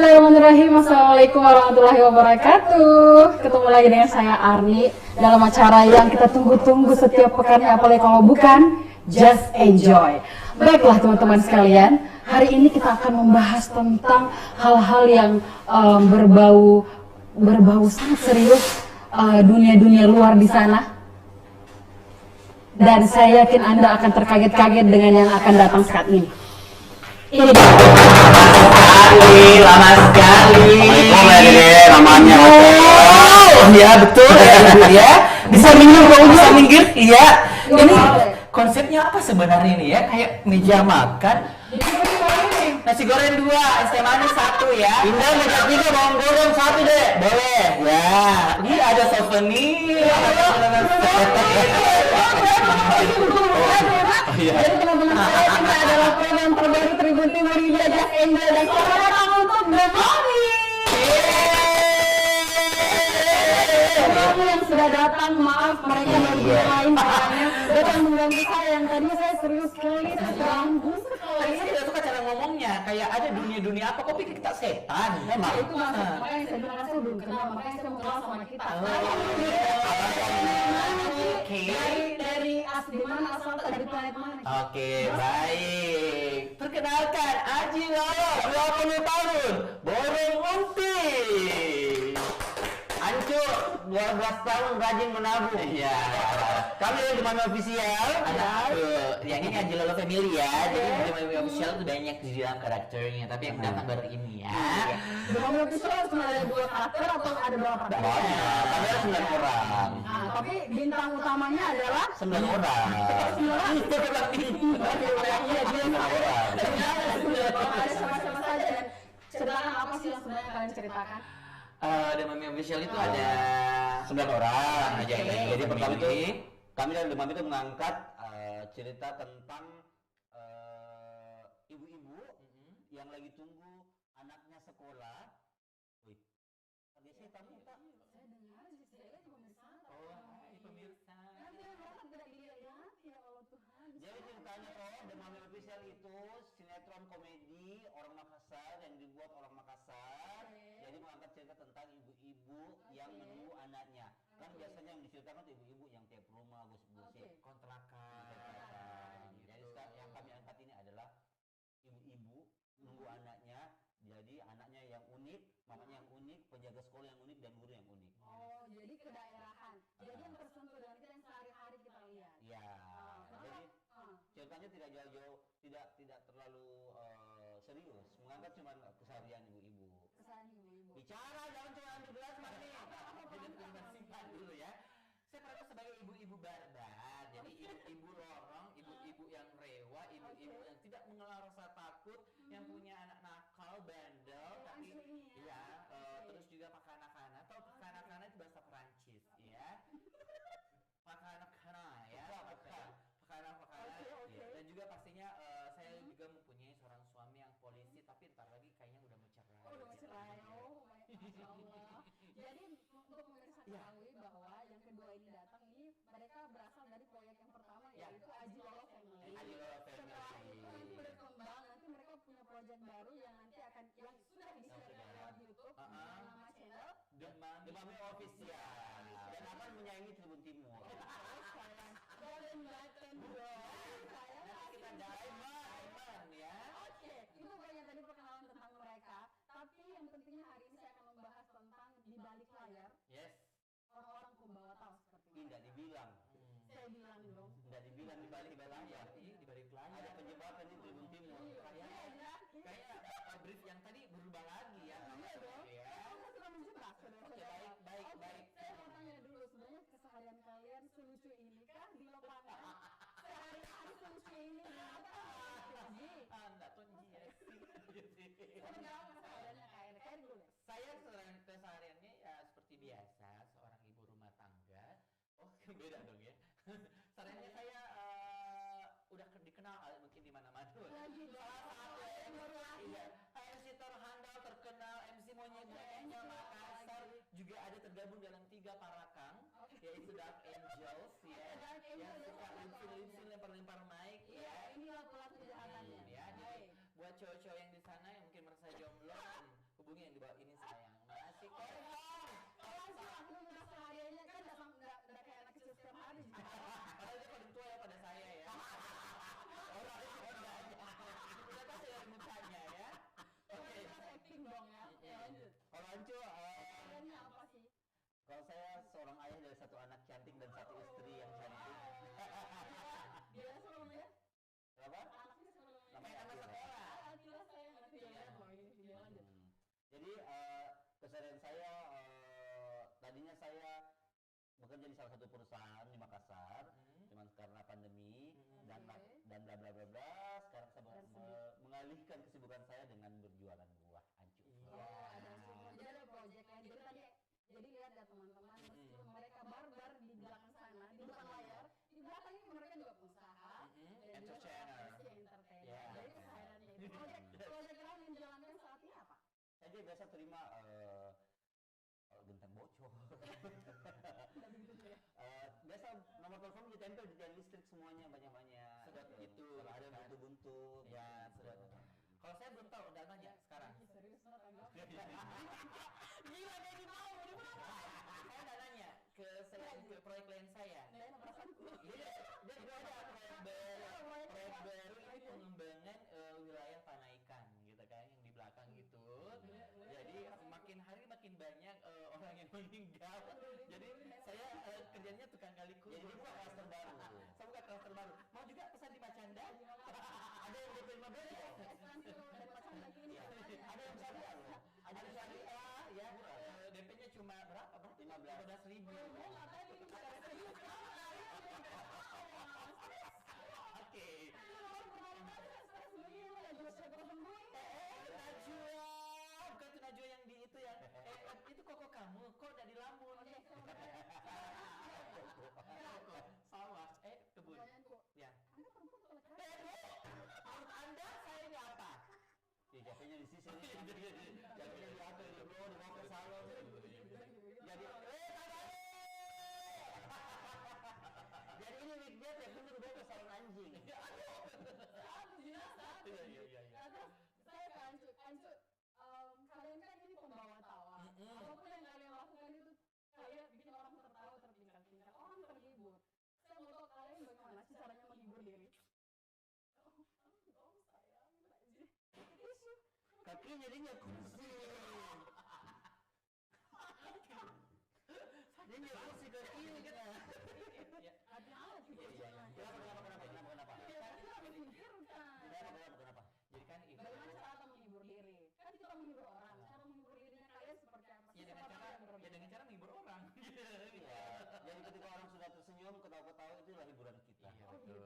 Bismillahirrahmanirrahim. Assalamualaikum warahmatullahi wabarakatuh. Ketemu lagi dengan saya Arni dalam acara yang kita tunggu-tunggu setiap pekannya, apalagi kalau bukan Just Enjoy. Baiklah teman-teman sekalian, hari ini kita akan membahas tentang hal-hal yang berbau sangat serius, dunia-dunia luar di sana. Dan saya yakin Anda akan terkaget-kaget dengan yang akan datang saat ini. Ini dia. Lama sekali. Namanya. Oh, ya betul ya. Bisa minggir kau bisa minggir. Iya. Ini konsepnya apa sebenarnya ini ya? Kayak meja makan. Nasi goreng 2, es teh manis 1 ya. Indah minta 3, bawang goreng 1 deh. Boleh. Ya. Ini ada souvenir. Jadi teman-teman saya, ini adalah program terbaru Tribun Timur Media Just Enjoy dan selamat untuk The Mommy. Kamu yang sudah datang, maaf mereka baru lain makanya datang mengganggu saya yang tadinya saya serius sekali, terganggu sekali. Saya tidak suka cara ngomongnya, kayak ada dunia-dunia apa, kok pikir kita setan? Memang. Itu maksud, makanya saya bilang saya belum kenal, makanya saya mau kenal sama kita. Dari di mana asal dari planet mana? Oke, baik. Perkenalkan, Aji Lolo, 20 tahun, borong unti. Hancur, 12 tahun rajin menabung. Iya. Kami dari Mami Official. Yang ini Aji Lolo Family ya. Jadi di Mami Official itu banyak di dalam karakternya, tapi yang datang baru ini ya. The Mommy Official cuma ada 2 karakter atau ada berapa karakter? Banyak, tapi ada 9 orang. Nah, tapi bintang utamanya adalah 9 orang. Iya, dia ada sama-sama saja. Dan ceritakan apa sih yang sebenarnya kalian ceritakan? The Mami Official itu ada 9 orang aja. Jadi pertama itu kami dari The Mami itu mengangkat cerita tentang ibu-ibu yang lagi tunggu anaknya sekolah. Wih, biasanya kamu tak? Saya dengar sih, saya juga bersama. Oh, hai pemirsa. Nanti orang tidak dilihat ya Allah Tuhan. Jadi ceritanya The Mami Official itu sinetron komedi orang Makassar yang dibuat orang Makassar. Jadi mengangkat cerita tentang ibu-ibu yang menunggu anaknya. Kan biasanya yang diceritakan tuh ibu-ibu yang tiap rumah gosip-gosip kontrakan. Jadi sekarang yang kami angkat ini adalah ibu-ibu menunggu anaknya. Jadi anaknya yang unik, mamanya yang unik, penjaga sekolah yang unik dan guru yang unik. Oh, jadi kedaerahan. Jadi yang tersentuh dengan kita yang sehari-hari kita lihat. Ya. Jadi ceritanya tidak jauh-jauh, tidak terlalu serius, mengangkat cuma keseharian ibu-ibu. Kesalahan ibu-ibu. Bicara jangan cuma ambil gelas mati. Jadi simpan dulu ya. Saya pernah sebagai ibu-ibu barbar. Jadi ibu-ibu lorong, ibu-ibu yang rewa, ibu-ibu yang tidak mengenal rasa takut, yang punya anak nakal, bandel, tapi ya terus juga pakai anak-anak. Atau pakai anak-anak itu bahasa Perancis, ya. Pakai anak-anak ya. Pakai anak-anak. Dan juga pastinya saya juga mempunyai seorang suami yang polisi, tapi ntar lagi kayaknya udah mau cerai. Oh, udah mau cerai. Oh, Masya Allah. Jadi untuk pemirsa ketahui bahwa yang kedua ini datang ini mereka berasal dari proyek yang pertama yaitu Aji Lolo Family. Aji Lolo Family. Setelah itu nanti berkembang, nanti mereka punya proyek baru yang nanti akan yang sudah disiarkan lewat YouTube dengan nama channel The Mami Official. Dan akan menyaingi Tribun Timur. Golden Button dong. Kita Diamond ya. Oke, itu pokoknya tadi perkenalan tentang mereka. Tapi yang pentingnya hari ini saya akan membahas tentang di balik layar Yes. orang-orang pembawa tahu seperti ini. Tidak dibilang. Saya bilang dong. Tidak dibilang di balik layar. Iya, di balik layar. Ada penjebakan di Tribun Timur. Kayaknya brief yang tadi berubah lagi ya. Iya dong. Ya. Kamu suka menjebak saudara-saudara. Baik. Saya mau tanya dulu sebenarnya keseharian kalian selucu ini kah di lapangan? Sehari-hari selucu ini apa? Enggak tuh yes. Seperti apa kesehariannya kayak dulu ya? Saya kesehariannya ya seperti biasa, seorang ibu rumah tangga. Oh, beda dong ya. Sehariannya saya udah dikenal mungkin di mana-mana. Lagi dong. Iya, MC terhandal terkenal, MC monyet Angel Makassar juga ada tergabung dalam 3 parakang, yaitu Dark Angels ya, yang suka lincin-lincin lempar-lempar mic ya. Inilah pelaku kejahatannya. Ya, jadi buat cowok-cowok yang di sana yang mungkin merasa jomblo, hubungi salah satu perusahaan di Makassar, cuman karena pandemi dan bla bla bla bla, sekarang saya mengalihkan kesibukan saya dengan berjualan buah ancu. Jadi ada project lain. Jadi tadi jadi lihat ya teman-teman, meskipun mereka barbar di belakang sana, di depan layar, di belakangnya mereka juga pengusaha, dan juga entertainer. Jadi kesehariannya itu project lain yang dijalankan saat ini apa? Saya biasa terima genteng bocor. Biasa nomor telepon ditempel di tiang listrik semuanya banyak-banyak. Sedot itu. Kalau ada buntu-buntu. Ya, sedot. Kalau saya belum tahu, udah nanya sekarang. Serius banget anggap. Gila kayak di mau, di mana? Saya udah nanya ke proyek klien saya. Saya perasaanku. Iya, dia juga ada proyek baru ini pengembangan wilayah Panaikan gitu kan yang di belakang gitu. Jadi makin hari makin banyak orang yang meninggal. Jadi saya kerjanya tukang gali kubur. Jadi buka klaster baru. Saya buka klaster baru. Mau juga pesan di Macanda? Ada yang DP 15 ya? Ada yang syariah loh. Ada yang syariah ya. DP-nya cuma berapa? 15.000. Oke. Najwa, bukan itu Najwa yang di itu ya. Itu koko kamu, kok udah di Lampung. Sawah, kebun. Ya. Menurut Anda saya ini apa? Ya jatuhnya di sisi ini. Jatuhnya di atas di bawah dibawa ke salon. Jadi jadi ini wignya tiap minggu dibawa ke salon anjing. Saya ke Ancut, kalian kan ini pembawa tawa. Apapun yang kalian lakukan itu kalian bikin orang tertawa terpingkal-pingkal, orang terhibur. Saya mau tahu kalian bagaimana sih caranya menghibur diri. Kaki jadinya kursi. Jadinya kursi kakinya. Ada sih. Kenapa? Jadi kan itu Bagaimana cara menghibur diri? Kan kita menghibur orang. Cara menghibur dirinya kalian seperti apa? ya dengan cara menghibur orang. Iya. Jadi ketika orang sudah tersenyum, ketawa-ketawa itulah hiburan kita. Iya betul.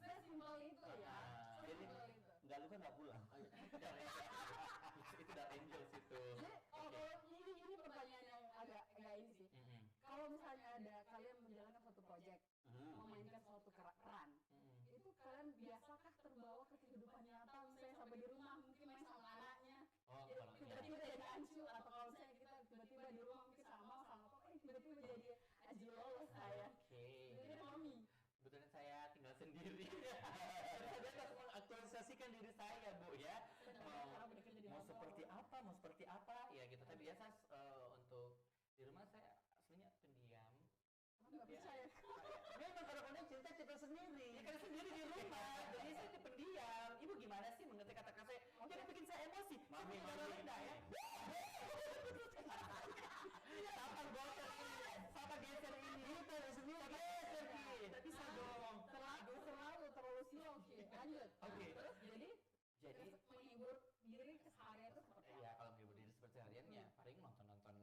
Saya simpel itu ya. Jadi enggak lu kan enggak pulang. Itu dari Angels itu. Jadi, kalau ini pertanyaan yang agak ini sih. Kalau misalnya ada kalian menjalankan suatu proyek, memainkan suatu peran, itu kalian biasakah terbawa ke kehidupan nyata, misalnya sampai di rumah mungkin main sama anaknya, Oh, jadi kalau tiba-tiba jadi Ancu, atau kalau misalnya kita tiba-tiba di rumah mungkin sama apa, tiba-tiba jadi Aji lolos saya. Oke. Jadi mami. Kebetulan saya tinggal sendiri. Saya harus mengaktualisasikan diri saya, Bu ya. Mau seperti apa, ya gitu. Tapi biasa untuk di rumah saya aslinya pendiam. Nggak percaya. Memang kalau kau cerita sendiri. Ya kan sendiri di rumah, jadi saya pendiam. Ibu gimana sih mengerti kata-kata saya? Jangan bikin saya emosi. Mami. Rendah ya. Sampai bocor ini, sampai geser ini. Kita sendiri geser Ki. Tidak bisa dong. Terlalu slow sih. Lanjut. Oke. Terus jadi Jadi menghibur diri keseharian itu seperti apa? ya kalau menghibur diri seperti harian ya paling nonton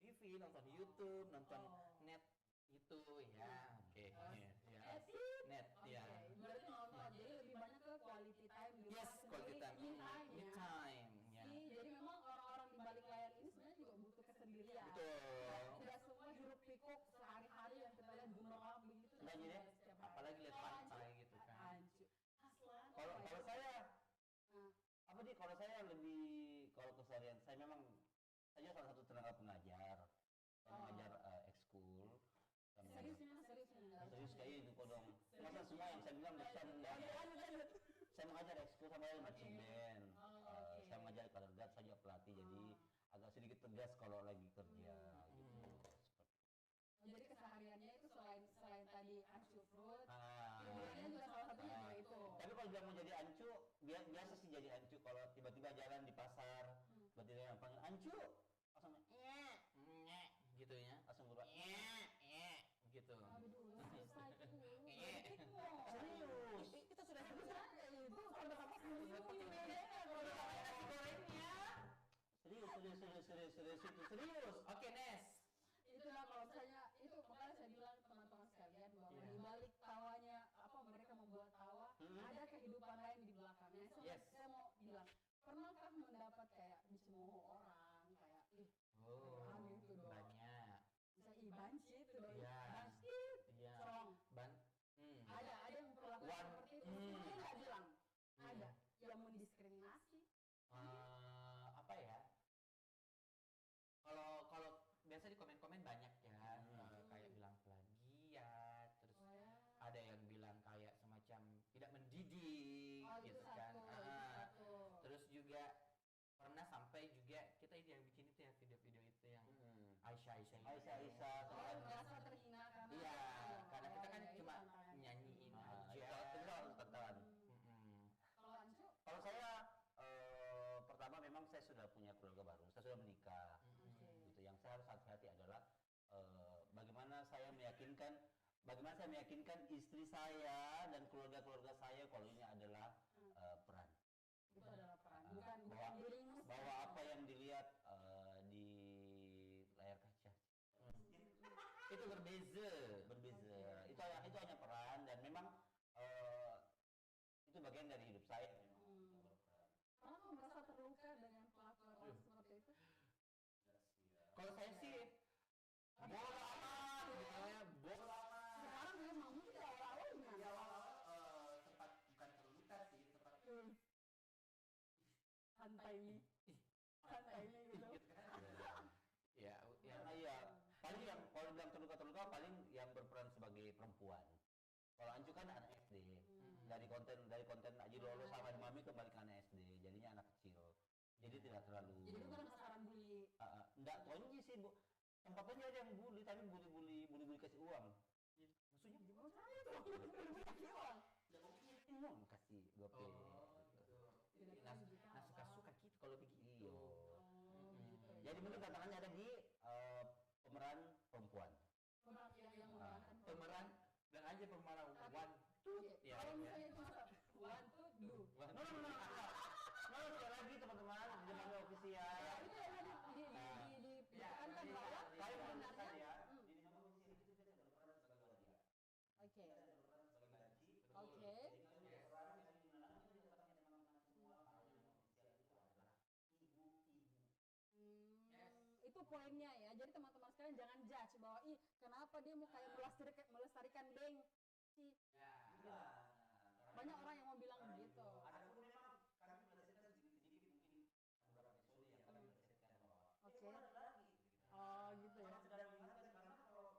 TV, nonton YouTube, nonton net itu ya. Oke. Ya. Net ya. Berarti nonton, jadi lebih banyak ke quality time di rumah Yes, quality sendiri, time. me Me time ya. time ya. Jadi memang orang-orang di balik layar ini sebenarnya juga butuh kesendirian. Betul. Tidak semua hiruk pikuk sehari-hari yang kita lihat gemerlap begitu. Nah, jadi, setiap hari. Apalagi lihat pantai gitu kan. Ancu. Aslan. Kalau saya Nah, apa nih kalau saya lebih kalau keseharian saya memang saya salah satu tenaga pengajar. Saya mengajar ekskul. serius Kayak itu kok dong. Masa semua yang saya bilang bisa enggak? Saya mengajar ekskul sama marching band. Saya mengajar color guard, saya juga pelatih jadi agak sedikit tegas kalau lagi kerja gitu. Jadi kesehariannya itu selain tadi Ancu Fruit, Ah. hiburannya juga salah satunya juga itu. Tapi kalau dia mau jadi ancu, biasa sih jadi ancu kalau tiba-tiba jalan di pasar, tiba-tiba yang panggil ancu, langsung Gitu ya. langsung berubah. Gitu. Aduh, susah itu. Serius. Kita sudah sebutkan itu kalau apa serius bedanya kalau nasi gorengnya. Serius itu serius. Oke, Nes. Itulah kalau misalnya itu makanya cemooh orang kayak ih Oh, apaan itu dong. banyak. Bisa ih banci itu dong. Iya. Banci. Iya. Serong. Hmm. Ada yang perlakuan Wan. seperti itu. Dia nggak bilang. Hmm. Ada yang mendiskriminasi. Apa ya? Kalau biasa di komen-komen banyak ya, kayak bilang plagiat, terus Oh ya. ada yang bilang kayak semacam tidak mendidik, Oh, itu gitu kan. satu, itu satu. Terus juga pernah sampai juga kita ini yang bikin itu ya video-video itu yang Aisyah itu. Aisyah Oh, merasa terhina karena Iya, oh, karena kita kan ya, itu cuma tantangan. nyanyiin itu aja. harus tonton. Mm-mm. Kalau Ancu, Kalau saya pertama memang saya sudah punya keluarga baru, saya sudah menikah. Mm-mm. Gitu. Yang saya harus hati-hati adalah bagaimana saya meyakinkan istri saya dan keluarga-keluarga saya kalau ini adalah peran. itu adalah peran, Ah, bukan bahwa- dirimu. Bahwa apa yang dilihat di layar kaca Itu berbeza. berbeza. Itu hanya peran dan memang itu bagian dari hidup saya. Pernah kau merasa terluka dengan pelakuan seperti itu? Kalau saya sih bola amat, misalnya bola amat. Sekarang memang mungkin awal-awal Di gimana? awal sempat bukan terluka sih, sempat Santai nih, santai nih gitu. ya Karena ya paling yang kalau bilang terluka paling yang berperan sebagai perempuan. Kalau Ancu kan anak SD. Dari konten Aji Lolo sama Mami kembali ke anak SD. Jadinya anak kecil. Jadi tidak terlalu Jadi bukan sasaran bully. enggak tonji sih, Bu. Tempatnya ada yang bully tapi bully kasih uang. maksudnya Gimana caranya tuh? Kasih uang. Mau kasih GoPay. Tidak nah, tahu juga nah suka-suka gitu kalau begitu. Iya. Oh, gitu ya. Jadi mungkin tantangannya ada di pemeran perempuan. Pemeran yang memerankan Pemeran dan aja pemeran one Oke, ya, kalau ya. misalnya itu masa one, two, do. No, sekali lagi teman-teman, di mana official. Ya, itu yang tadi ditekankan bahwa Saya sebenarnya ya. hmm, Di nama official itu kita berperan sebagai wanita. oke. Berperan sebagai laki. Oke. Itu poinnya ya. Jadi teman-teman sekalian jangan judge bahwa ih kenapa dia mau kayak melestarikan Bengci. Gitu. Banyak orang yang mau bilang begitu. Adapun memang kami melesetkan sedikit-sedikit mungkin beberapa episode yang kami melesetkan bahwa Oke. Oh gitu ya. sudah mengingatkan karena kalau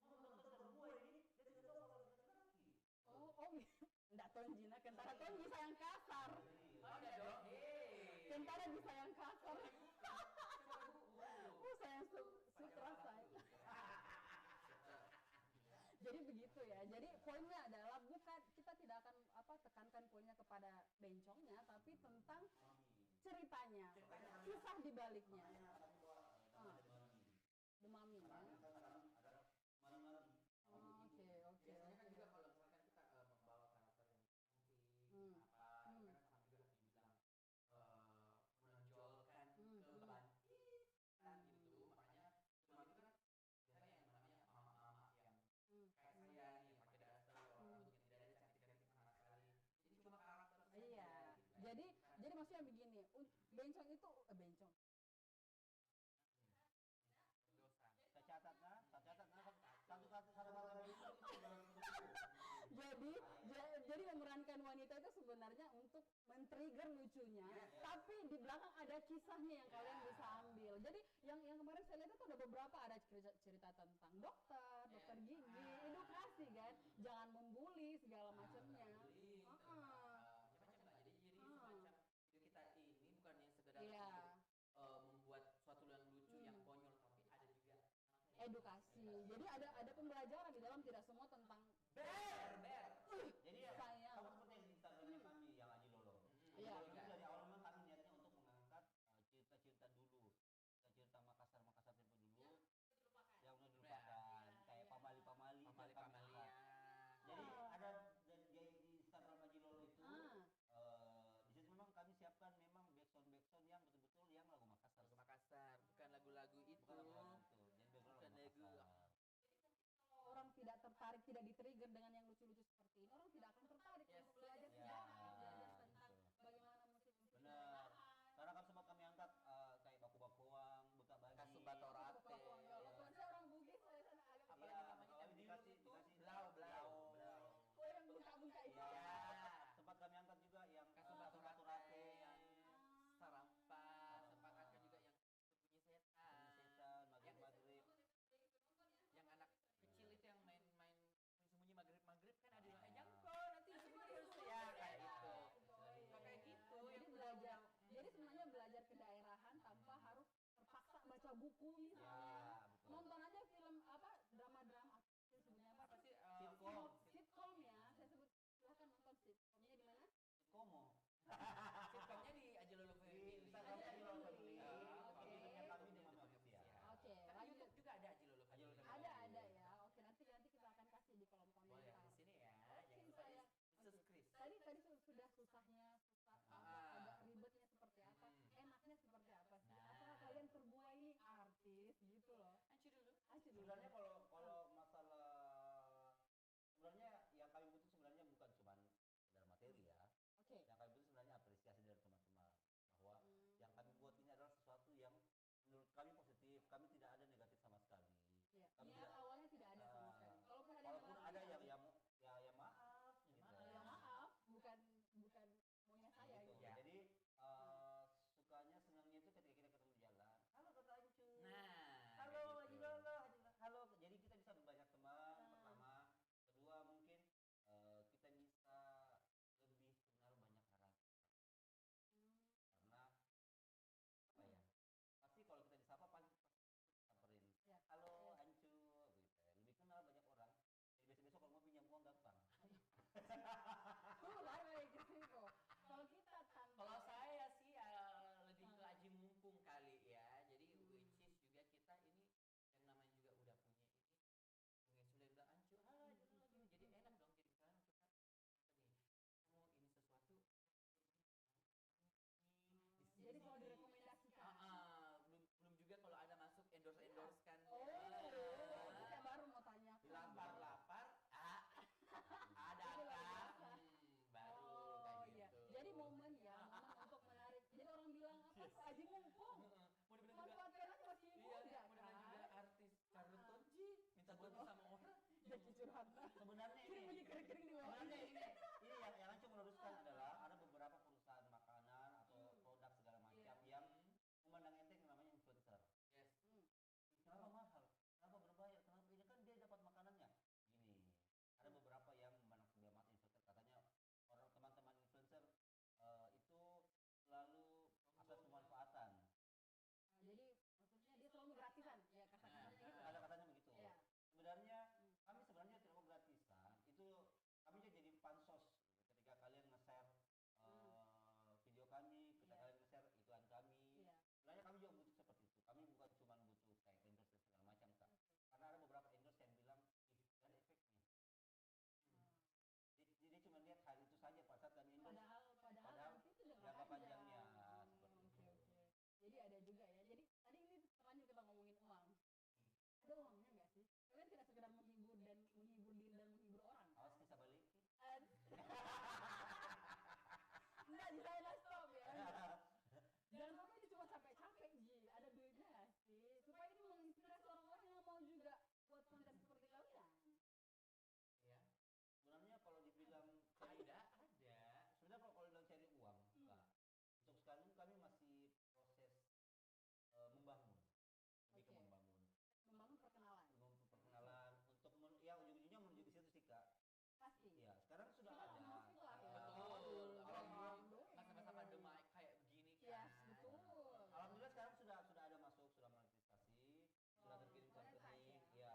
nonton berdua ini dia tidak tahu kalau kita laki. Oh gitu. Enggak Tonjina, kentara Tonji sayang kasar. Oh ada dong. Kentara bisa yang kasar. Sayang sutra saya. Jadi begitu ya. Jadi poinnya adalah bukan kita tidak akan tekankan poinnya kepada bencongnya, tapi tentang ceritanya, kisah di baliknya. Demami ya. Oke. Biasanya kan juga kalau misalkan kita membawa karakter yang cantik, Hmm. apa, kan sama juga harus dibilang menonjolkan kebantitan gitu. Makanya demam itu kan biasanya yang namanya mama-mama yang kayak saya nih yang pakai daster, walaupun bentuknya tidak ada cantik-cantik sama sekali. Jadi cuma karakter saja. Iya. gitu. Jadi maksudnya begini, bencong itu bencong. Berdosa. Saya catat satu malam itu. Jadi memerankan wanita itu sebenarnya untuk men-trigger lucunya, tapi di belakang ada kisahnya yang kalian bisa ambil. Jadi yang kemarin saya lihat itu ada beberapa, ada cerita tentang dokter gigi, edukasi kan, jangan membuli segala macamnya. Macam-macam lah. Jadi semacam video kita ini bukan yang sekedar Iya. membuat suatu yang lucu yang konyol, tapi ada juga Edukasi. Jadi ada pembelajaran di dalam, tidak semua tentang ber. Jadi ya, sayang. sama seperti yang di Instagramnya kami yang Aji Lolo. Iya. Itu dari awal memang kami niatnya untuk mengangkat cerita-cerita dulu, cerita Makassar tempo dulu, yang udah dilupakan, kayak pamali-pamali. Pamali-pamalia. Jadi ada di Instagram Aji Lolo itu. Di situ memang kami siapkan memang backsound yang betul-betul yang lagu Makassar. Lagu Makassar, bukan lagu-lagu itu. Bukan lagu itu. Jadi Bukan lagu lagu. Makassar. Orang tidak tertarik, tidak di-trigger dengan yang lucu-lucu seperti ini, orang tidak akan tertarik Yes. untuk belajar Ya, sejarah, belajar tentang betul. bagaimana musik-musik Benar. Karena kan sempat kami angkat buku misalnya. Ya, betul. Nonton aja film apa drama-drama sebenarnya apa Apa sih? Sitcom. sitcom ya. Saya sebut silahkan nonton sitcomnya di mana? Komo. Sitcomnya di Aja Lulu Di Family. Instagram Aja Aja Lulu Lulu Family. Family. Tapi Oke. kami di Mami Official. Oke, Tapi lanjut. YouTube juga ada Aja Lulu Aja Lulu Family. Family. Ada ya. Oke, nanti kita akan kasih di kolom komentar. Boleh di sini ya. Oke, Jangan lupa saya. di subscribe. Tadi sudah susahnya, agak ribetnya seperti apa, enaknya seperti apa sih? Nah. Apakah kalian berdua ini artis gitu loh? Ancu dulu. Aja dulu. Sebenarnya kalau masalah sebenarnya yang kami butuh sebenarnya bukan cuma sekedar materi ya. Oke. Yang kami butuh sebenarnya apresiasi dari teman-teman bahwa yang kami buat ini adalah sesuatu yang menurut kami positif. Kami tidak ada negatif sama sekali. Iya. Kami Niat tidak- awalnya tidak ada sama sekali. Kalaupun ada Walaupun ada yang yang ya maaf gitu. ya maaf, bukan maunya saya Gitu. gitu. Ya. Jadi sukanya senangnya itu ketika kita ketemu di jalan. Halo Kak Ancu. Nah. Halo kayak Haji gitu. Lolo, halo. Jadi kita bisa berbanyak teman pertama. Kedua mungkin kita bisa lebih kenal banyak karakter. Karena apa ya? Pasti kalau kita disapa pasti samperin. Ya. Halo Ancu gitu. Lebih kenal banyak orang. Jadi besok-besok kalau mau pinjam uang gampang. Lari ke situ. Kalau kita tanpa Kalau saya sih lebih ke aji mumpung kali ya. Jadi which is juga kita ini yang namanya juga udah punya ini. Mungkin sudah bilang Ancu, halo aja dulu gini. Jadi enak dong. Jadi misalnya kita mau ini sesuatu. jadi kalau direkomendasikan. Belum juga kalau ada masuk endorse kan. Oh, saya baru mau tanya. Lapar, ada Itu luar kan? biasa. Baru Oh kayak iya. gitu. Jadi momen ya, momen untuk menarik. Jadi orang bilang apa? Aji mumpung. Mau dibilang juga Manfaatkan aja masih iya, muda mau dibilang juga kan. artis Carlton Ji minta bantu sama orang. Jadi curhat. Sebenarnya Kirim ini aja kering-kering di bawah. sebenarnya ini yang Ancu meluruskan adalah ada beberapa perusahaan makanan atau produk segala macam yang memandang enteng yang namanya influencer. Yes. Kenapa mahal? Kenapa berbayar? Kenapa ini kan dia dapat makanannya? Gini, ada beberapa yang memandang sebelah mata influencer, katanya orang teman-teman influencer itu selalu asas pemanfaatan. Jadi maksudnya dia selalu gratisan ya kata-katanya gitu. Ada katanya begitu. Iya. Sebenarnya kami sebenarnya tidak mau gratisan. Itu kami jadi pansos ketika kalian nge-share video kami, ketika kalian nge-share iklan kami. Iya. Sebenarnya kami juga butuh seperti itu. Kami bukan cuma butuh kayak endorse dan segala macam, Kak. Karena ada beberapa endorse yang bilang, ih, gak ada efeknya. Jadi cuma lihat hal itu saja pada saat kami endorse. Padahal nanti itu jangka panjangnya seperti Oke, itu. oke. Jadi ada juga ya. Jadi tadi ini terlanjur kita ngomongin uang. Ada uangnya nggak sih? Kalian tidak sekedar menghibur diri dan menghibur orang. Awas kisah balik. Enggak, di saya stop ya. Jangan sampai ini cuma capek-capek Ji. Ada duitnya nggak sih? Supaya ini menginspirasi orang-orang yang mau juga buat konten seperti kalian. Ya. Sebenarnya kalau dibilang Ada. sebenarnya kalau dibilang cari uang, enggak. Untuk sekarang kami masih proses membangun, lebih ke Oke. membangun, Membangun perkenalan. perkenalan untuk ya ujung-ujungnya menuju ke situ sih, Kak. Pasti. Iya, sekarang sudah Kita ada. musik lah ya. Betul. Alhamdulillah. Masa-masa pandemi kayak begini kan. Yes, betul. Alhamdulillah sekarang sudah ada masuk, sudah monetisasi, sudah terkirim ke monetize rekening, ya. ya.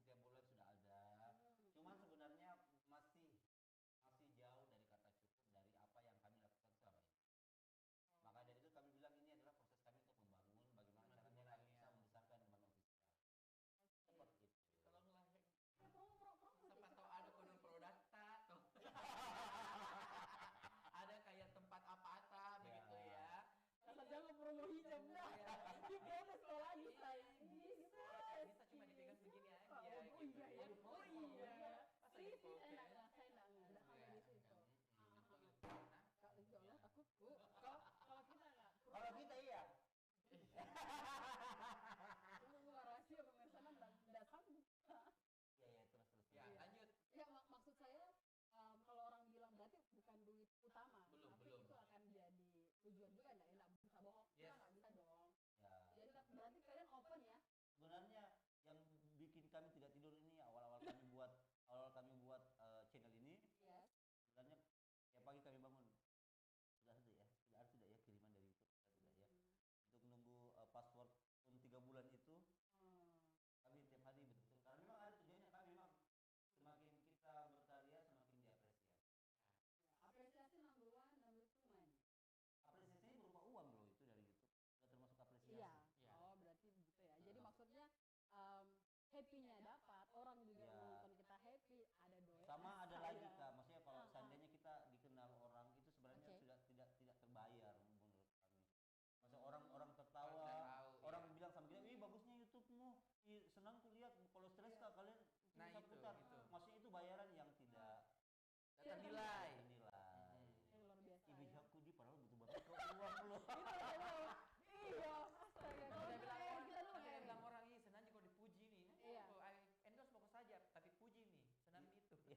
Setiap bulan sudah ada. Cuman sebenarnya masih jauh dari kata cukup dari apa yang kami lakukan selama ini. Maka dari itu kami bilang ini adalah proses kami untuk membangun bagaimana caranya kami bisa membesarkan teman official. Seperti itu. Kalau ngelahir Promo siapa tahu ada kode produk tak tuh. Ada kayak tempat apa-apa begitu ya. Asal jangan promo hijab dah. Di protes lagi saya. Bisa cuma dipegang begini aja Oh gitu iya ya. ya. Oh iya. Masa Sih, gitu, saya oke. enggak ada hal di situ. Nah, Kak, ya Allah takut. Kalau kita enggak. Kalau kita iya. Itu bukan rahasia pemirsa enggak sanggup. Iya terus. ya lanjut. Ya maksud saya kalau orang bilang berarti bukan duit utama, Belum, tapi belum. itu akan jadi tujuan juga enggak bisa bohong. Yes. Kita enggak bisa dong. Ya. Jadi berarti kalian open ya. Sebenarnya yang bikin kami tidak tidur ini awal-awal kami buat channel ini. Yes. Sebenarnya tiap pagi kami bangun sudah ada tidak ya kiriman dari YouTube sudah tidak ya untuk nunggu password pun 3 bulan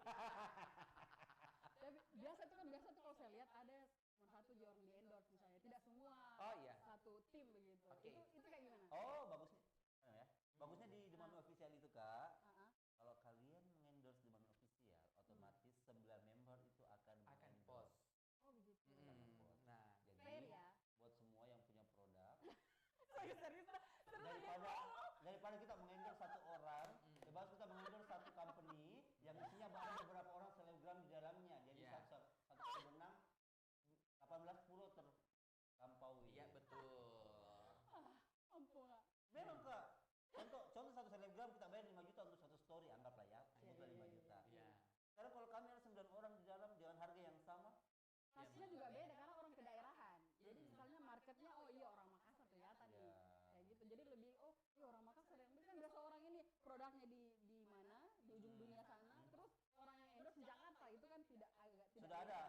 Tapi biasa tuh kalau saya lihat ada cuma satu aja orang di endorse misalnya, tidak semua Oh, iya. satu tim begitu. Oke. Itu kayak gimana? Oh, bagusnya ya. Bagusnya di Demami Official itu, Kak. Ah, ah. Kalau kalian mengendorse Demami Official, otomatis 9 member itu akan Akan mengendorse. post. Oh begitu. Nah, Fair Jadi ya. buat semua yang punya produk, Serius daripada kita mengendorse satu orang, lebih kita mengendorse satu company yang isinya ada beberapa orang selebgram di dalamnya. Jadi Iya. satu kali menang 18 pulau terlampaui. iya betul. Ampun. Kak. Memang, Kak. Contoh satu selebgram kita bayar 5 juta untuk satu story, anggaplah ya. Iya, Anggaplah iya, 5 iya, juta. Iya. Sekarang kalau kami ada 9 orang di dalam dengan harga yang sama, Pastinya juga beda karena orang kedaerahan. Jadi misalnya marketnya oh iya orang Makassar ternyata nih. Ya. Kayak gitu. Jadi lebih oh iya orang Makassar yang beli kan biasa orang ini produknya di mana? Di ujung dunia sana. Terus orang yang endorse di Jakarta itu kan tidak sudah ada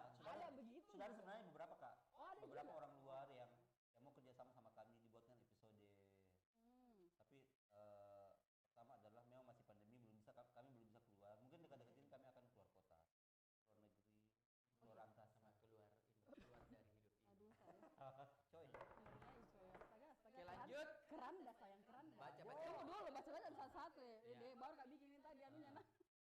begitu. Sudah ada sebenarnya beberapa, Kak. Oh, ada Beberapa juga? orang luar yang mau kerjasama sama kami dibuatkan episode. Tapi pertama adalah memang masih pandemi, kami belum bisa keluar. Mungkin dekat-dekat ini kami akan keluar kota, keluar negeri, keluar angkasa. Sama keluar dari hidup ini. Aduh saya. Coy. Sebenarnya itu ya. Astaga. Oke, lanjut. Keran dah sayang keran dah. Baca. Dulu baca satu-satu ya. Iya. Dia baru gak bikin tadi anunya nah.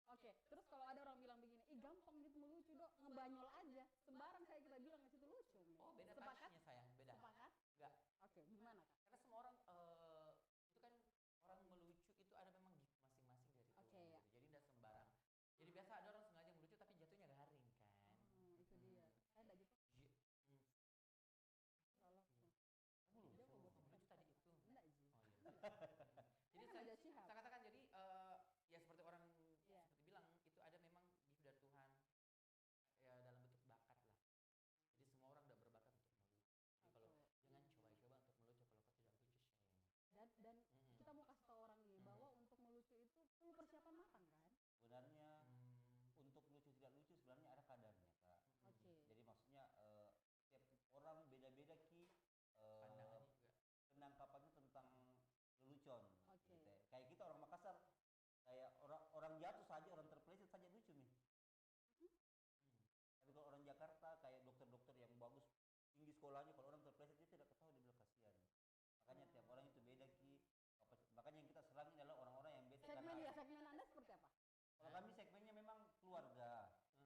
Oke, terus kalau ada orang bilang begini, ih gampang gitu lucu dok, ngebanyol aja, sembarang saya kita bilang ke situ lucu. Oh, beda Sepakat? touch-nya sayang, beda. Sepakat? Enggak. Oke, gimana kak? Karena semua orang itu kan orang melucu itu ada memang gift masing-masing dari Tuhan. Oke, ya. Gitu. Jadi tidak sembarang. Jadi biasa ada orang sengaja melucu tapi jatuhnya garing kan. Itu dia. Saya enggak gitu. Tolong. Kamu Dia mau lucu. buat Lucu tadi itu. Enggak Ji. Oh iya. Jadi Kan saya, ada Syihab. saya katakan jadi ya seperti orang Iya. seperti bilang itu ada memang gift dari Tuhan ya dalam bentuk bakat lah. Jadi semua orang tidak berbakat untuk melucu. Jadi kalau jangan coba-coba untuk melucu kalau kau tidak lucu shame. Dan kita mau kasih tahu orang nih bahwa untuk melucu itu perlu persiapan matang kan? Sebenarnya untuk lucu tidak lucu sebenarnya ada kadarnya, Kak. Oke. Jadi maksudnya setiap orang beda-beda Pandangannya juga. penangkapannya tentang lelucon. Oke. Gitu ya. Kayak kita orang Makassar, kayak orang jatuh saja, orang terpeleset saja lucu nih. Tapi kalau orang Jakarta kayak dokter-dokter yang bagus tinggi sekolahnya, kalau orang terpeleset dia tidak ketawa, dia bilang kasihan. Makanya tiap orang itu beda makanya yang kita serang ini adalah orang-orang yang beda. Segmen Anda seperti apa? Kalau kami segmennya memang keluarga.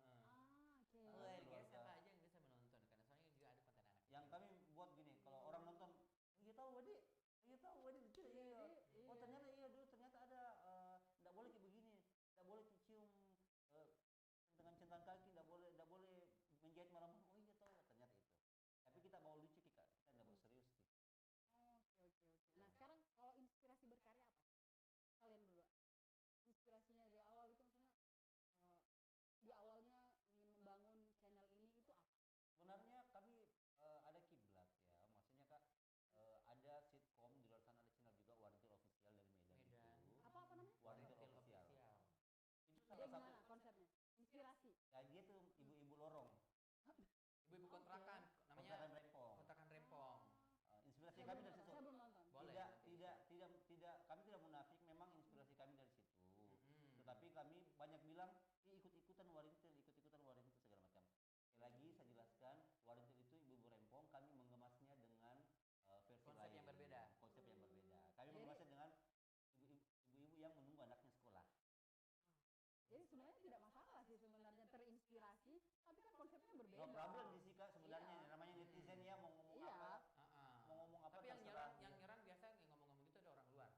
Oke. Keluarga siapa aja yang bisa menonton karena soalnya juga ada konten anak. Yang kami buat gini, kalau orang nonton, iya tahu Wadi lucu iya. Oh ternyata iya dulu ternyata ada tidak boleh kayak begini, tidak boleh cium dengan centang kaki, tidak boleh menjahit malam-malam. Oh iya tahu ternyata itu. Tapi kita bawa lucu kita tidak bawa serius sih. Oke. Nah sekarang kalau inspirasi berkarya apa? Kalian berdua. Inspirasinya dari awal itu misalnya di awalnya ingin membangun channel ini itu apa? Sebenarnya kami ada kiblat ya, maksudnya Kak ada sitkom di luar sana, ada channel juga Wartel Official dari Medan. Itu. Apa namanya? Wartel Official. Itu Dia salah gimana satu. konsepnya? Inspirasi. Ya dia tuh ibu-ibu lorong. Ibu-ibu kontrakan namanya Kontrakan Rempong. kontrakan Rempong. Inspirasi kami dari situ. Saya belum nonton. Boleh. Tidak, kami tidak munafik, memang inspirasi kami dari situ. Tetapi kami banyak bilang ikut-ikutan Warintel segala macam. Sekali lagi saya jelaskan, Warintel itu ibu-ibu Rempong, kami mengemasnya dengan versi Konsep lain. yang berbeda. Konsep yang berbeda. Kami mengemasnya dengan ibu-ibu yang menunggu anaknya sekolah. Jadi sebenarnya tidak masalah sih sebenarnya terinspirasi, tapi kan konsepnya berbeda. No problem di sih Kak sebenarnya, Iya. namanya netizen ya mau ngomong Iya. apa. Mau ngomong apa Tapi yang terserah. nyerang biasanya yang ngomong-ngomong gitu ada orang luar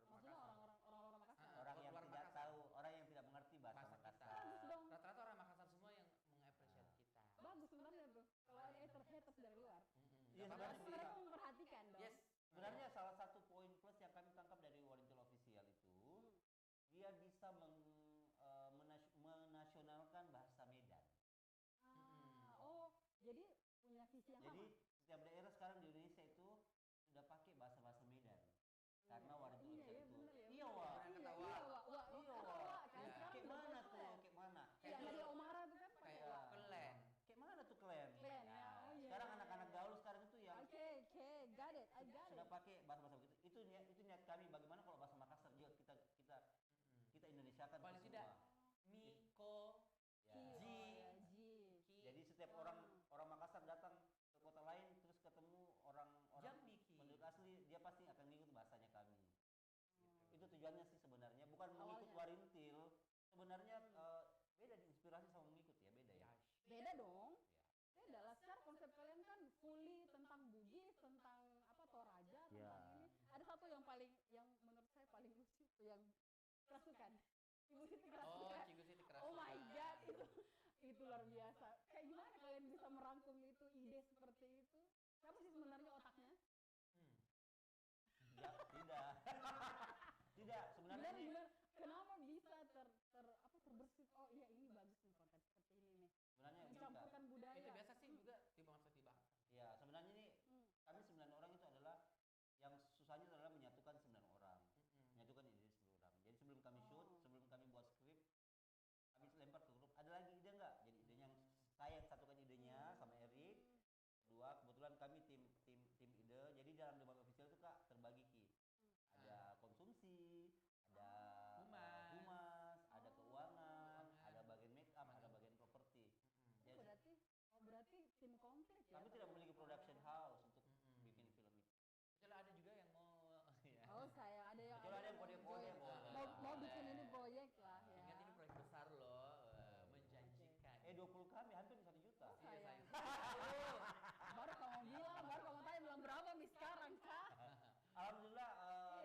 Maksudnya Makassar. orang Makassar. Orang yang luar tidak Makassar. tahu, orang yang tidak mengerti bahasa Bahasa kita. Makassar. Bagus dong. Rata-rata orang Makassar semua yang mengapresiasi kita. Bagus sebenarnya tuh. Kalau ada haters dari luar. Iya, Nggak Harus apa-apa. mereka memperhatikan dong. Yes. Sebenarnya salah satu poin plus yang kami tangkap dari Warintel Official itu, dia bisa menasionalkan bahasa Medan. Oh, jadi punya visi yang Jadi sama. setiap daerah sekarang di Indonesia itu sudah pakai bahasa-bahasa Medan. Karena Warintel Iya, Official iya, itu. bener ya. Iya, Wak. Ketawa. Iya, Ketawa Wak. kan. Iya. Sekarang Kayak udah mana populer. tuh? Kayak mana? Iya, dari Omara tuh kan pakai Kayak Kelen. Kayak mana tuh kalian? Klan, ya. Oh, iya. Sekarang anak-anak gaul sekarang itu yang Oke, got it. I got sudah it. pakai bahasa-bahasa begitu. Itu niat kami bagaimana kalau bahasa Makassar juga kita Indonesiakan Paling semua. tidak mie dong. Beda lah, secara konsep kalian kan fully tentang Bugis, tentang Toraja, tentang ini. Ada satu yang menurut saya paling lucu tuh yang kerasukan. Ibu Siti kerasukan. Cikgu Siti kerasukan. Oh my god, itu luar biasa. Kayak gimana kalian bisa merangkum itu, ide seperti itu? Siapa sih sebenarnya otaknya? Ya, tidak. Tidak, sebenarnya ini Benar, kenapa bisa terbersit? Oh iya, ini bagus nih konten seperti ini nih. sebenarnya gini, Kak. Mencampurkan budaya. Itu biasa sih juga di bangsa Tibang. Ya, sebenarnya ini kami 9 orang itu adalah yang susahnya adalah menyatukan 9 orang. Menyatukan ide 10 orang. Jadi sebelum kami shoot, sebelum kami buat skrip, kami lempar ke grup. Ada lagi ide nggak? Jadi idenya saya yang satukan idenya sama Erik. Kedua, kebetulan kami tim ide. Jadi dalam Demam Official itu Kak terbagi Ki. Ada konsumsi, ada humas, ada keuangan, ada bagian make up, ada bagian properti. Jadi Berarti tim komplit ya. kami tidak memiliki production house untuk bikin film itu. Kecuali ada juga yang mau ya. Oh, saya ada yang Kecuali ada yang kode-kode join. boleh. Mau bikin ini proyek lah ya. Ingat ini proyek besar loh, menjanjikan. 20 kami hampir 1 juta. Oh, Iya, sayang. sayang. Baru kamu tanya bilang berapa nih sekarang, Kak? Alhamdulillah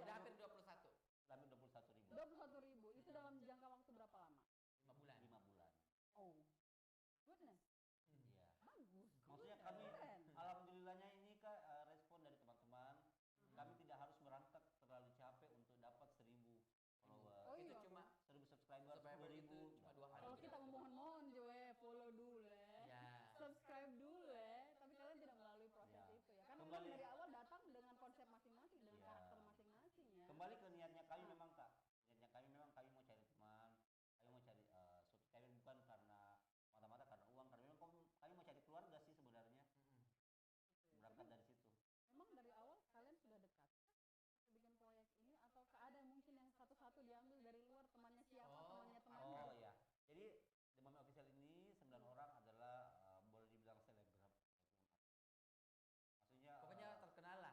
Udah hampir 21. hampir 21.000. 21.000. Itu dalam jangka waktu berapa lama? 5 bulan. 5 bulan. Oh, goodness. Iya. Bagus. Maksudnya keren. kami alhamdulillahnya ini Kak respon dari teman-teman. Kami tidak harus merangkak terlalu capek untuk dapat 1.000 followers. Oh, Itu iya, cuma 1.000 subscriber, subscriber itu 10.000. cuma 2 hari. Kalau kita memohon-mohon Joe, follow dulu Ya. subscribe dulu tapi kalian tidak melalui proses Ya. itu ya. Karena Kembali- memang dari awal datang dengan konsep masing-masing, dengan Ya. karakter masing-masing ya. Kembali ke niatnya kami memang Kak. Niatnya kami memang kami mau cari teman, kami mau cari subscriber bukan karena mata-mata karena uang, karena memang kami mau cari keluarga sih sebenarnya. Berangkat dari situ. Memang dari awal kalian sudah dekat bikin proyek ini atau ada mungkin yang satu-satu diambil dari luar, temannya siapa, temannya temannya. Oh ya. Jadi Demam Official ini 9 orang adalah boleh dibilang selebgram. Maksudnya Pokoknya terkenal lah.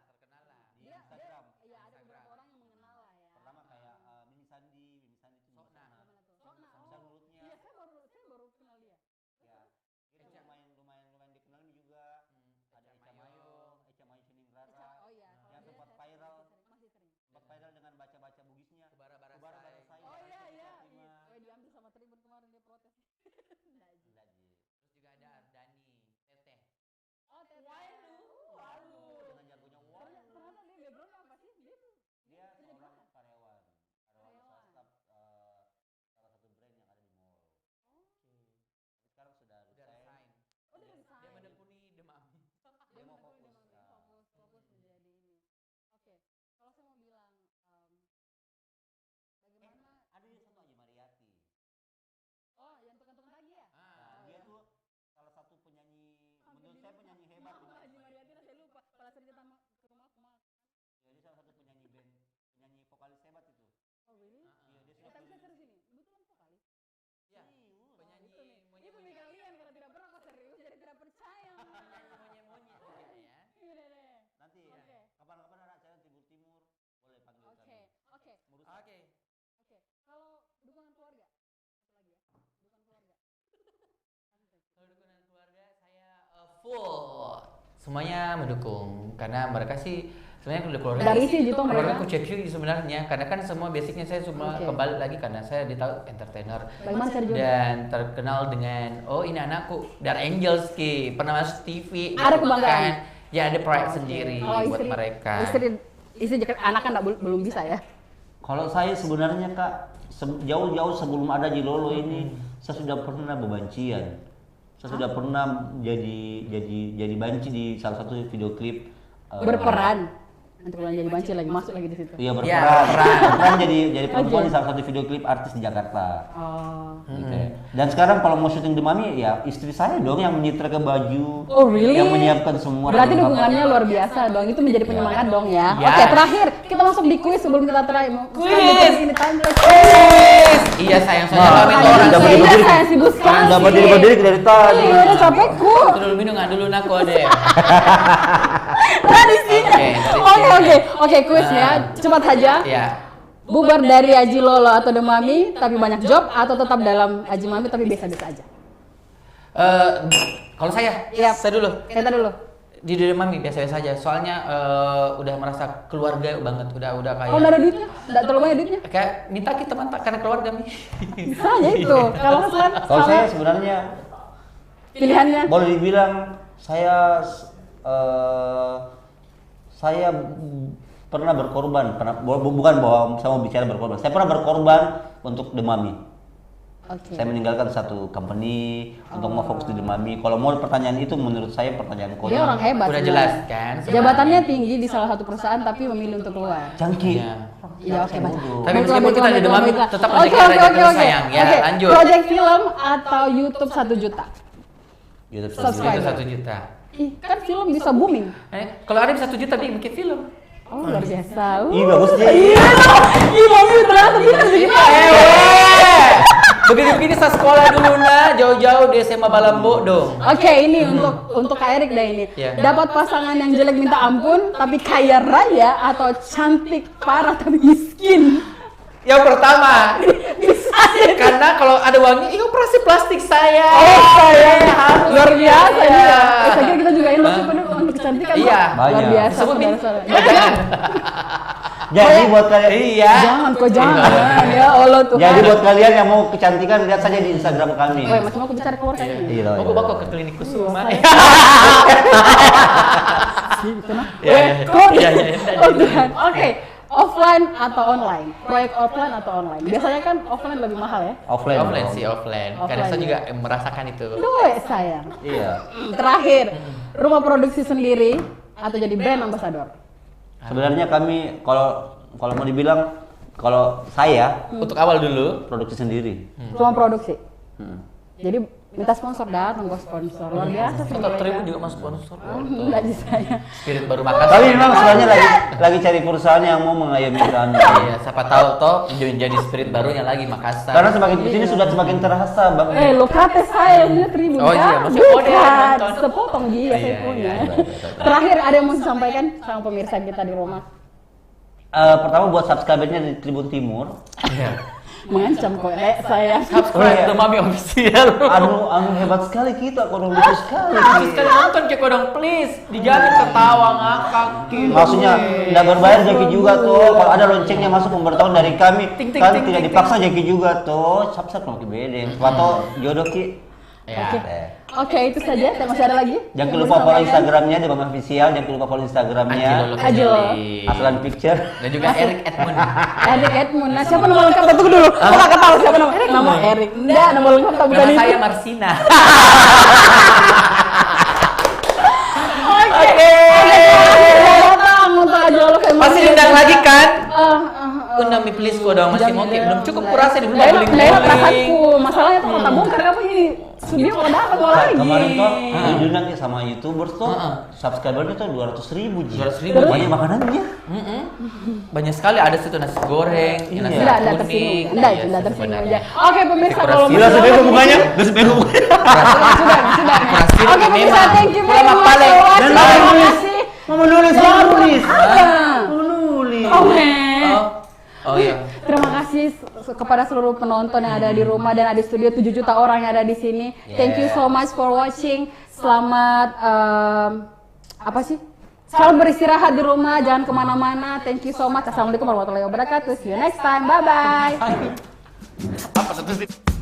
di Dia Instagram. iya ada Instagram. beberapa orang yang mengenal lah ya. Pertama kayak Mimi Sandi itu Sokna. Gimana tuh? Sokna. Bisa mulutnya. Iya, saya baru kenal dia. Ya. Itu Eca. lumayan dikenal juga. Ada Eca Mayo Suningrata. Oh iya. Yang Dia sempat saya viral. masih sering. Sempat viral dengan baca-baca bugisnya. Kebara Kebara Barasai. Barasai. Oh iya iya. Fatima. Diambil sama Tribun kemarin dia protes. Enggak Ji. Enggak, Ji. Terus juga ada Ardani, Teteh. Oh, Waduh. Dengan jargonnya wow. Ternyata dia background apa sih? Dia seorang karyawan Karyawan. staf salah satu brand yang ada di mall. Oke. Tapi sekarang sudah Udah resign. Oh, dia resign. Dia menekuni Demam. Dia mau fokus, fokus. fokus menjadi ini. Oke. Kalau saya mau bilang bagaimana Ada dia satu Aji Mariati. Oh, yang tukang-tukang tadi ya? Nah, dia tuh salah satu penyanyi, menurut saya penyanyi hebat. Maaf, Haji Mariati saya lupa. Pada saat kita ke rumah aku maaf. Ya, dia salah satu penyanyi vokalis hebat itu. Oh, really? Iya, dia Tapi saya serius ini. Betulan vokalis. Ya, Serius. penyanyi Itu nih. Ini monyet-monyet. pemikiran kalian karena tidak pernah kok serius jadi tidak percaya. Penyanyi monyet-monyet mungkin ya. Ini deh. Nanti Oke. kapan-kapan ada acara Timur boleh panggil Oke. kami. Oke. Merusak. Oke. Oke. Kalau dukungan keluarga. Satu lagi ya. Dukungan keluarga. Kalau dukungan keluarga saya full. Semuanya mendukung karena mereka sih sebenarnya kalau keluarga Dari sih gitu keluarga mereka. aku cek sebenarnya karena kan semua basicnya saya semua Oke. kembali lagi karena saya ditahu entertainer Bagaimana cara juga? dan terkenal dengan oh ini anakku Dar Angels ki pernah masuk TV Ada gitu kebanggaan. kan. Ya ada proyek sendiri Kalau buat mereka. Istri anak kan belum bisa ya. Kalau saya sebenarnya Kak, jauh-jauh sebelum ada Jilolo ini, saya sudah pernah bebancian. Saya sudah pernah jadi banci di salah satu video klip. Berperan. Nanti kalau jadi banci lagi masuk lagi di situ. Iya Iya, berperan. Berperan jadi perempuan di salah satu video klip artis di Jakarta. Oh. Gitu ya. Dan sekarang kalau mau syuting di Mami ya istri saya dong yang menyitrakan baju, Oh, really? yang menyiapkan semua. Berarti dan dukungannya luar biasa dong. Itu menjadi penyemangat dong ya. Ya. Oke, terakhir kita masuk di kuis sebelum kita terakhir. Kuis! Ini tanya. Iya sayang Nah, soalnya kami udah orang berdiri- Iya, saya sibuk sekali. Udah berdiri dari tadi. Iya, udah capekku. Itu dulu minum nggak dulu naku deh. Dari sini. Oke, kuis ya. Cepat saja. Ya. Bubar dari Haji Lolo atau Demami tapi banyak job atau tetap dalam Haji Mami tapi biasa-biasa aja. Kalau saya, Iya. saya dulu. Kita dulu. Di Mami biasa-biasa aja. Soalnya udah merasa keluarga banget, udah kayak. Kalau nggak ada duitnya, nggak terlalu banyak duitnya. Kayak minta kita mantap karena keluarga Mi. Bisa aja itu. Kalau Hasan, Kalau saya sebenarnya pilihannya. boleh dibilang saya pernah berkorban, bukan bahwa saya mau bicara berkorban. Saya pernah berkorban untuk The Mami. Oke. Saya meninggalkan satu company untuk mau fokus di The Mami. Kalau mau pertanyaan itu menurut saya pertanyaan Dia konyol. orang hebat. Udah sebenarnya. jelas kan? Jabatannya tinggi di salah satu perusahaan tapi memilih untuk keluar. Jangki. Iya. Ya oke, baik. Tapi Baiklah, meskipun kita baiklah, di The Mami, baiklah. tetap Oke, rezeki oke, rezeki oke, oke. sayang. Ya, Oke. lanjut. Project film atau YouTube 1 juta? YouTube Subscribe. Itu 1 juta. Ih, kan film bisa booming. Kalau ada 1 juta bikin film. Oh, luar biasa. Ih, bagus dia. Ih, bagus ternyata bisa segitu. Begini-begini saya sekolah dulu jauh-jauh di SMA Balambo dong. Oke, ini untuk Kak Erik deh ini. Iya. Dapat pasangan yang jelek minta ampun tapi kaya raya atau cantik parah tapi miskin? Yang pertama, karena kalau ada uangnya, ini operasi plastik saya. Oh, saya harus luar biasa ya. ya. Saya kira kita juga ini untuk kecantikan. Iya, luar banyak. biasa. Sebut Mi. saudara-saudara. Jangan. Jadi buat kalian Iya. Jangan kok jangan ya Allah Tuhan. Jadi buat kalian yang mau kecantikan lihat saja di Instagram kami. Woi, masih mau aku bicara keluar kayaknya. Iya. Aku bakal ke klinik Kusuma. Gitu nah. Iya, iya. Kok Iya, iya, iya. Oke, offline atau online? Proyek offline atau online? Biasanya kan offline lebih mahal ya. Offline. Offline sih, offline. Karena Offline, saya ya. juga merasakan itu. Duh, sayang. Iya. Terakhir, rumah produksi sendiri atau jadi brand ambassador? Sebenarnya kami kalau mau dibilang kalau saya Untuk awal dulu, produksi sendiri. Cuma produksi. Hmm. Jadi minta sponsor datang gue sponsor. Luar biasa sih. kita terima mereka. juga masuk sponsor. Enggak di saya. Spirit baru Makassar. Tapi memang sebenarnya lagi cari perusahaan yang mau mengayomi kami. Iya, siapa tahu toh jadi spirit barunya lagi Makassar. Karena semakin kesini sudah semakin terasa, Bang. Lo kata saya punya 1.000 Oh iya, maksudnya bukan, dia nonton. sepotong dia saya Iya, punya. iya, Terakhir ada yang mau disampaikan sama pemirsa kita di rumah? Pertama buat subscribernya di Tribun Timur. Iya. Mengancam kok, saya. Subscribe The Mami Official. Anu hebat sekali kita, kodong lucu sekali. Sekali nonton ke kodong please, dijamin ketawa ngakak. Maksudnya tidak berbayar Jaki juga tuh. Kalau ada loncengnya masuk pemberitahuan dari kami, Ting, ting, kan ting, tidak ting, dipaksa Jaki juga tuh. Subscribe mau bede. Atau jodoh ki. Ya. Oke, itu saja. Masih ada lagi? Jangan lupa follow Instagramnya di Mami Official. Jangan lupa follow Instagramnya Ajo. Aslan Picture. Dan juga Eric Edmund. Erik Edmund. Nah, siapa nama lengkap? Tunggu dulu. Aku nggak tahu siapa nama. Nama Erik. Enggak, nama lengkap tak bukan Nama itu. saya Marsina. Oke. Datang untuk Ajo lo kayak Pasti undang lagi kan? Ah, Undang mi please kok dong masih mau belum cukup kurasa di belum Daerah beli. perasaanku, masalahnya tuh kota bongkar apa ini? Studio mau dapat mau lagi. Kemarin tuh diundang ya sama YouTubers tuh, subscribernya tuh 200.000 Ji. 200.000. Banyak makanannya. Banyak sekali ada situ nasi goreng, Iya. nasi Enggak kuning. tersinggung. Enggak, Iya, enggak tersinggung sebenarnya. aja. Oke, pemirsa Dekorasi. kalau Gila sebego mukanya, gak sebego mukanya. sudah. Dekorasi Oke, pemirsa, memang. thank you very Ulama much. paling. for watching. Dan Terima nulis. kasih. Mau menulis, Apa? Mau nulis. Oke. Oh iya. Terima kasih kepada seluruh penonton yang ada di rumah dan ada di studio 7 juta orang yang ada di sini. Thank you so much for watching. Selamat apa sih? Selamat beristirahat di rumah, jangan kemana-mana. Thank you so much. Assalamualaikum warahmatullahi wabarakatuh. See you next time. Bye bye. Apa tuh?